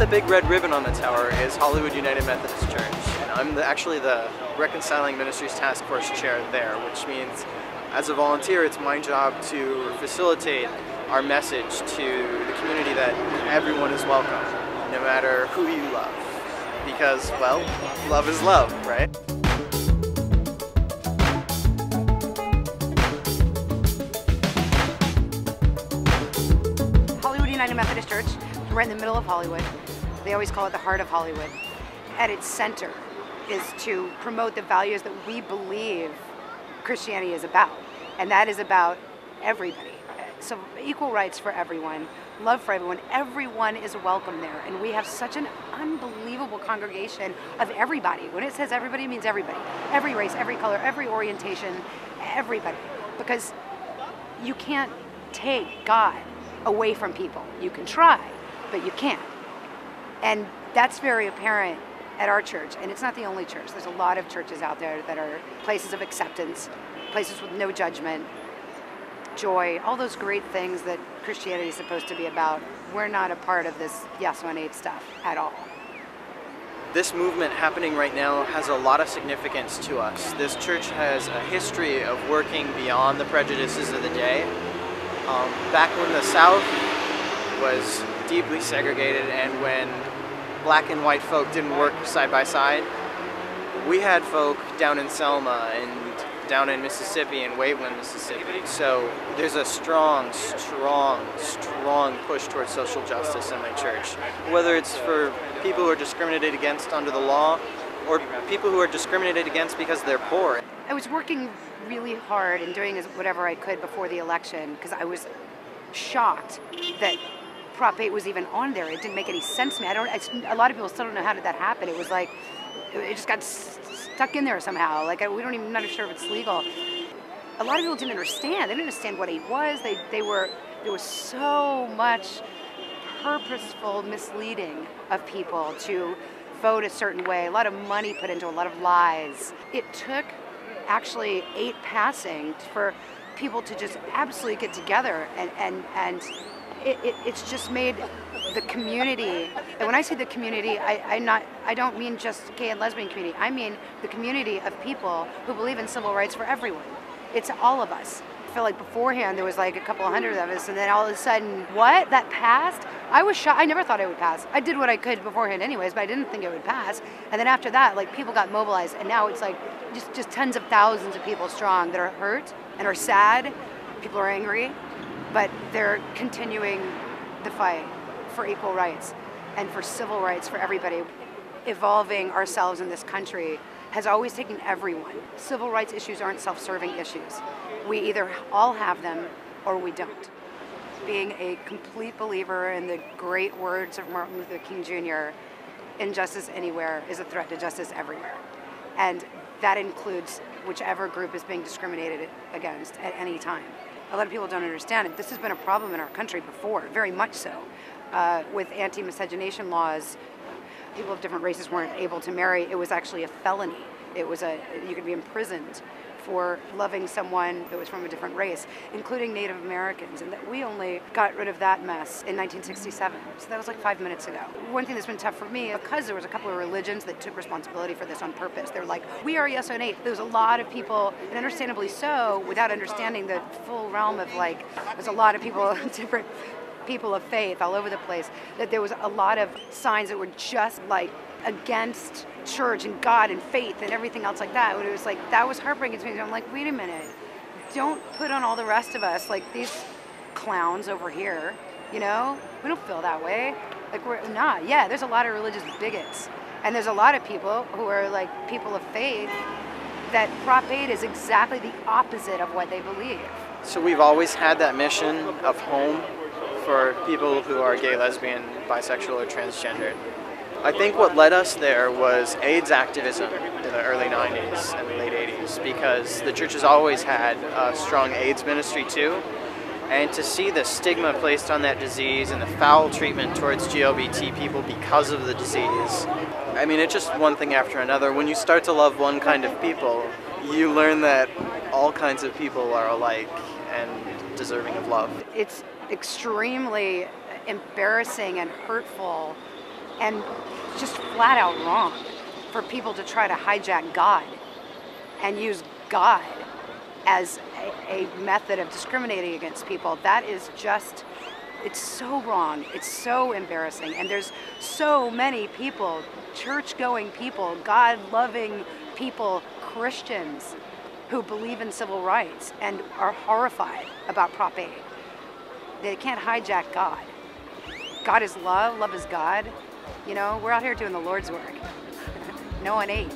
the big red ribbon on the tower is Hollywood United Methodist Church. And I'm actually the Reconciling Ministries Task Force Chair there, which means as a volunteer it's my job to facilitate our message to the community that everyone is welcome, no matter who you love. Because, well, love is love, right? Hollywood United Methodist Church, right in the middle of Hollywood. They always call it the heart of Hollywood. At its center is to promote the values that we believe Christianity is about. And that is about everybody. So equal rights for everyone, love for everyone. Everyone is welcome there. And we have such an unbelievable congregation of everybody. When it says everybody, it means everybody. Every race, every color, every orientation, everybody. Because you can't take God away from people. You can try, but you can't. And that's very apparent at our church. And it's not the only church. There's a lot of churches out there that are places of acceptance, places with no judgment, joy, all those great things that Christianity is supposed to be about. We're not a part of this yes when aid stuff at all. This movement happening right now has a lot of significance to us. This church has a history of working beyond the prejudices of the day. Back when the South was deeply segregated and when black and white folk didn't work side by side, we had folk down in Selma and down in Mississippi and Waveland, Mississippi. So there's a strong push towards social justice in my church. Whether it's for people who are discriminated against under the law or people who are discriminated against because they're poor. I was working really hard and doing whatever I could before the election because I was shocked that Prop 8 was even on there. It didn't make any sense to me. A lot of people still don't know how did that happen. It was like, it just got stuck in there somehow. Like, we don't even, not sure if it's legal. A lot of people didn't understand. They didn't understand what aid was. There was so much purposeful misleading of people to vote a certain way. A lot of money put into a lot of lies. It took actually 8 passing for people to just absolutely get together and it's just made the community, and when I say the community, I don't mean just gay and lesbian community, I mean the community of people who believe in civil rights for everyone. It's all of us. I feel like beforehand there was like a couple hundred of us, and then all of a sudden, what? That passed? I was shocked. I never thought it would pass. I did what I could beforehand anyways, but I didn't think it would pass. And then after that, like, people got mobilized, and now it's like just tens of thousands of people strong that are hurt and are sad. People are angry, but they're continuing the fight for equal rights and for civil rights for everybody. Evolving ourselves in this country has always taken everyone. Civil rights issues aren't self-serving issues. We either all have them or we don't. Being a complete believer in the great words of Martin Luther King Jr., injustice anywhere is a threat to justice everywhere. And that includes whichever group is being discriminated against at any time. A lot of people don't understand it. This has been a problem in our country before, very much so. With anti-miscegenation laws, people of different races weren't able to marry. It was actually a felony. You could be imprisoned for loving someone that was from a different race, including Native Americans, and that we only got rid of that mess in 1967. So that was like 5 minutes ago. One thing that's been tough for me, because there was a couple of religions that took responsibility for this on purpose. They're like, we are yes and aid. There was a lot of people, and understandably so, without understanding the full realm of, like, there's a lot of people, different people of faith all over the place, that there was a lot of signs that were just like against church and God and faith and everything else like that. It was like, that was heartbreaking to me. I'm like, wait a minute, don't put on all the rest of us like these clowns over here, you know? We don't feel that way. Like, we're not. Yeah, there's a lot of religious bigots, and there's a lot of people who are like people of faith that Prop 8 is exactly the opposite of what they believe. So we've always had that mission of home for people who are gay, lesbian, bisexual, or transgendered. I think what led us there was AIDS activism in the early 90s and late 80s, because the church has always had a strong AIDS ministry too, and to see the stigma placed on that disease and the foul treatment towards GLBT people because of the disease, I mean, it's just one thing after another. When you start to love one kind of people, you learn that all kinds of people are alike and deserving of love. It's extremely embarrassing and hurtful and just flat out wrong for people to try to hijack God and use God as a method of discriminating against people. That is just, it's so wrong. It's so embarrassing. And there's so many people, church-going people, God-loving people, Christians, who believe in civil rights and are horrified about Prop 8. They can't hijack God. God is love, love is God. You know, we're out here doing the Lord's work. No one ate.